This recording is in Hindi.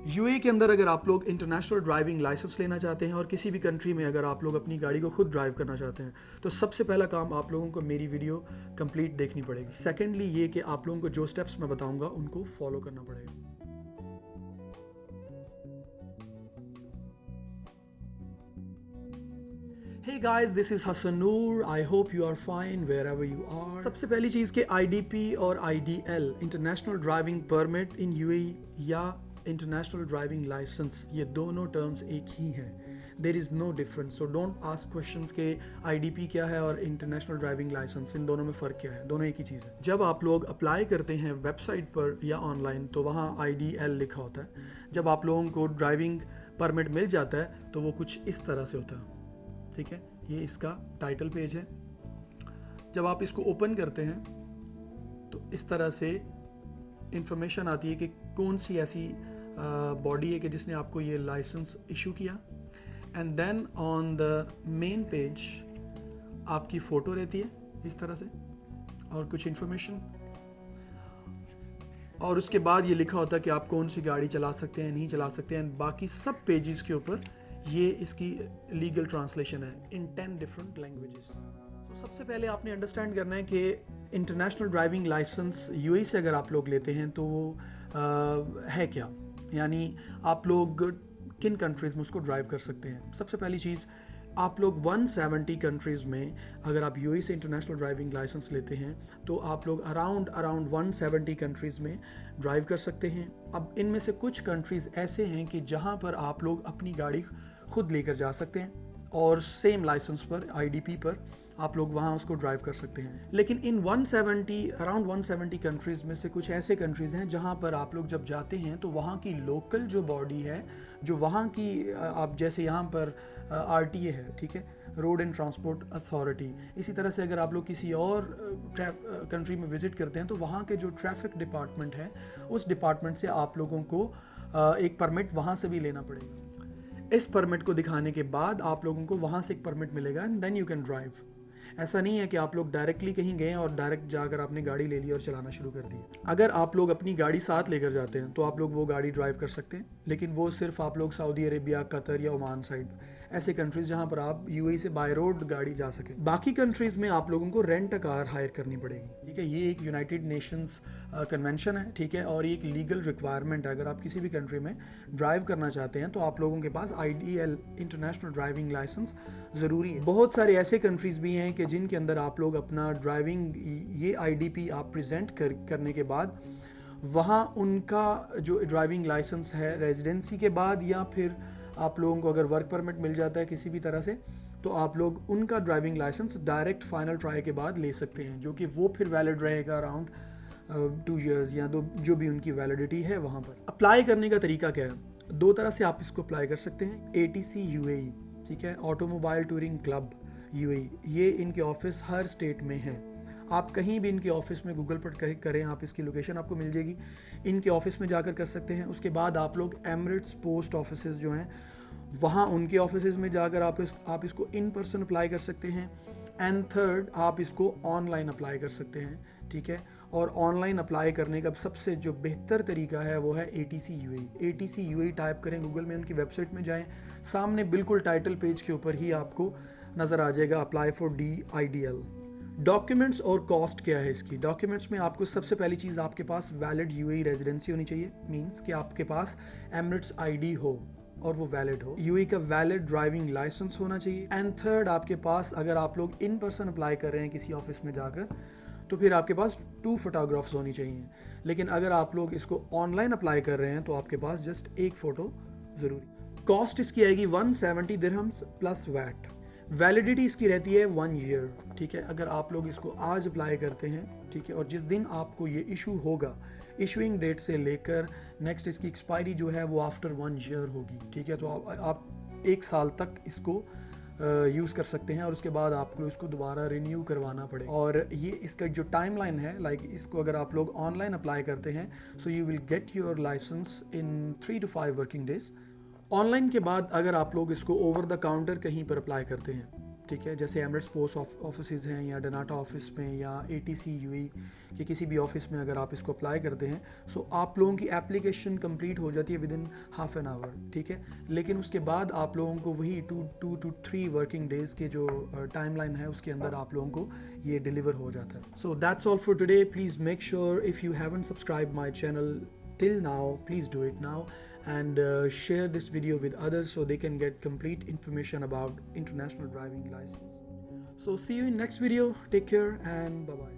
यूएई के अंदर अगर आप लोग इंटरनेशनल ड्राइविंग लाइसेंस लेना चाहते हैं और किसी भी कंट्री में अगर आप लोग अपनी गाड़ी को खुद ड्राइव करना चाहते हैं तो सबसे पहला काम आप लोगों को मेरी वीडियो कंप्लीट देखनी पड़ेगी। सेकेंडली ये कि आप लोगों को जो स्टेप्स मैं बताऊंगा उनको फॉलो करना पड़ेगा। Hey guys, this is Hassan Noor. I hope you are fine wherever you are. सबसे पहली चीज़ कि IDP और IDL international driving permit in UAE या इंटरनेशनल ड्राइविंग लाइसेंस, ये दोनों टर्म्स एक ही हैं। There is no difference, so don't ask questions के IDP क्या है और इंटरनेशनल ड्राइविंग लाइसेंस, इन दोनों में फ़र्क क्या है। दोनों एक ही चीज़ है। जब आप लोग अप्लाई करते हैं वेबसाइट पर या ऑनलाइन तो वहाँ IDL लिखा होता है। जब आप लोगों को ड्राइविंग परमिट मिल जाता है तो वो कुछ इस तरह से होता है, ठीक है। ये इसका टाइटल पेज है। जब आप इसको ओपन करते हैं तो इस तरह से इंफॉर्मेशन आती है कि कौन सी ऐसी बॉडी है कि जिसने आपको ये लाइसेंस इशू किया। And then on the main page आपकी फ़ोटो रहती है इस तरह से और कुछ इंफॉर्मेशन, और उसके बाद ये लिखा होता है कि आप कौन सी गाड़ी चला सकते हैं, नहीं चला सकते हैं। बाकी सब पेजेस के ऊपर ये इसकी लीगल ट्रांसलेशन है इन 10 डिफरेंट लैंग्वेजेस। तो सबसे पहले आपने अंडरस्टैंड करना है कि इंटरनेशनल ड्राइविंग लाइसेंस यूएई से अगर आप लोग लेते हैं तो वो है क्या, यानी आप लोग किन कंट्रीज़ में उसको ड्राइव कर सकते हैं। सबसे पहली चीज़, आप लोग 170 कंट्रीज़ में अगर आप यूएई से इंटरनेशनल ड्राइविंग लाइसेंस लेते हैं तो आप लोग अराउंड 170 कंट्रीज़ में ड्राइव कर सकते हैं। अब इनमें से कुछ कंट्रीज़ ऐसे हैं कि जहां पर आप लोग अपनी गाड़ी खुद लेकर जा सकते हैं और सेम लाइसेंस पर, आईडीपी पर आप लोग वहाँ उसको ड्राइव कर सकते हैं। लेकिन इन अराउंड 170 कंट्रीज़ में से कुछ ऐसे कंट्रीज़ हैं जहाँ पर आप लोग जब जाते हैं तो वहाँ की लोकल जो बॉडी है, जो वहाँ की आप जैसे यहाँ पर आरटीए है, ठीक है, रोड एंड ट्रांसपोर्ट अथॉरिटी। इसी तरह से अगर आप लोग किसी और कंट्री में विज़िट करते हैं तो वहाँ के जो ट्रैफिक डिपार्टमेंट है उस डिपार्टमेंट से आप लोगों को एक परमिट वहाँ से भी लेना पड़ेगा। इस परमिट को दिखाने के बाद आप लोगों को वहाँ से एक परमिट मिलेगा and then you can drive. ऐसा नहीं है कि आप लोग डायरेक्टली कहीं गए और डायरेक्ट जाकर आपने गाड़ी ले ली और चलाना शुरू कर दी। अगर आप लोग अपनी गाड़ी साथ लेकर जाते हैं तो आप लोग वो गाड़ी ड्राइव कर सकते हैं, लेकिन वो सिर्फ आप लोग सऊदी अरेबिया, कतर या ओमान साइड, ऐसे कंट्रीज़ जहाँ पर आप यूएई से बाय रोड गाड़ी जा सकें। बाकी कंट्रीज़ में आप लोगों को रेंट अ कार हायर करनी पड़ेगी, ठीक है। ये एक यूनाइटेड नेशंस कन्वेंशन है, ठीक है, और ये एक लीगल रिक्वायरमेंट है। अगर आप किसी भी कंट्री में ड्राइव करना चाहते हैं तो आप लोगों के पास IDL इंटरनेशनल ड्राइविंग लाइसेंस ज़रूरी है। बहुत सारे ऐसे कंट्रीज़ भी हैं कि जिनके अंदर आप लोग अपना ड्राइविंग ये IDP आप प्रेजेंट करने के बाद वहाँ उनका जो ड्राइविंग लाइसेंस है रेजिडेंसी के बाद, या फिर आप लोगों को अगर वर्क परमिट मिल जाता है किसी भी तरह से, तो आप लोग उनका driving licence direct final try के बाद ले सकते हैं, जो कि वो फिर वैलिड रहेगा अराउंड 2 ईयर्स या जो भी उनकी वैलिडिटी है वहाँ पर। अप्लाई करने का तरीका क्या है? 2 तरह से आप इसको अप्लाई कर सकते हैं। ATC UAE, ठीक है, ऑटोमोबाइल टूरिंग क्लब UAE, ये इनके ऑफिस हर स्टेट में हैं। आप कहीं भी इनके ऑफिस में गूगल पर करें, आप इसकी लोकेशन आपको मिल जाएगी, इनके ऑफिस में जाकर कर सकते हैं। उसके बाद आप लोग एमिरेट्स पोस्ट ऑफिस जो हैं वहाँ उनके ऑफिस में जाकर आप इसको इन पर्सन अप्लाई कर सकते हैं। एंड थर्ड, आप इसको ऑनलाइन अप्लाई कर सकते हैं, ठीक है। और ऑनलाइन अप्लाई करने का सबसे जो बेहतर तरीका है वो है ATC UAE। ATC UAE type करें गूगल में, उनकी वेबसाइट में जाएं, सामने बिल्कुल टाइटल पेज के ऊपर ही आपको नज़र आ जाएगा अप्लाई फॉर DIDL। डॉक्यूमेंट्स और कॉस्ट क्या है इसकी? डॉक्यूमेंट्स में आपको सबसे पहली चीज़, आपके पास वैलिड UAE रेजिडेंसी होनी चाहिए, मींस कि आपके पास एमिरेट्स ID हो और वो वैलिड हो। यूएई का वैलिड ड्राइविंग लाइसेंस होना चाहिए। एंड थर्ड, आपके पास अगर आप लोग इन पर्सन अप्लाई कर रहे हैं किसी ऑफिस में जाकर तो फिर आपके पास 2 फोटोग्राफ्स होनी चाहिए। लेकिन अगर आप लोग इसको ऑनलाइन अप्लाई कर रहे हैं तो आपके पास जस्ट एक फ़ोटो ज़रूरी। कॉस्ट इसकी आएगी 170 दिरहम्स प्लस वैट। वैलिडिटी इसकी रहती है 1 ईयर, ठीक है। अगर आप लोग इसको आज अप्लाई करते हैं, ठीक है, और जिस दिन आपको ये इशू होगा, इशूइंग डेट से लेकर नेक्स्ट इसकी एक्सपायरी जो है वो आफ्टर 1 ईयर होगी, ठीक है। तो आप 1 साल तक इसको यूज़ कर सकते हैं और उसके बाद आपको इसको दोबारा रिन्यू करवाना पड़ेगा। और ये इसका जो टाइमलाइन है, लाइक इसको अगर आप लोग ऑनलाइन अप्लाई करते हैं so you will get your licence in 3 to 5 working days. Online के बाद अगर आप लोग इसको ओवर द काउंटर कहीं पर अप्लाई करते हैं ठीक है, जैसे एमरेट्स पोस्ट ऑफिस हैं या डनाटा ऑफिस में या ATC UAE के किसी भी ऑफिस में अगर आप इसको अप्लाई करते हैं, सो आप लोगों की एप्लीकेशन कंप्लीट हो जाती है with in half an hour, ठीक है। लेकिन उसके बाद आप लोगों को वही 2 to 3 वर्किंग डेज़ के जो टाइमलाइन है उसके अंदर आप लोगों को ये डिलीवर हो जाता है। So that's all for today. Please make sure if you haven't subscribe my channel till now, please do it now, and share this video with others so they can get complete information about international driving license. So see you in next video. Take care and bye bye.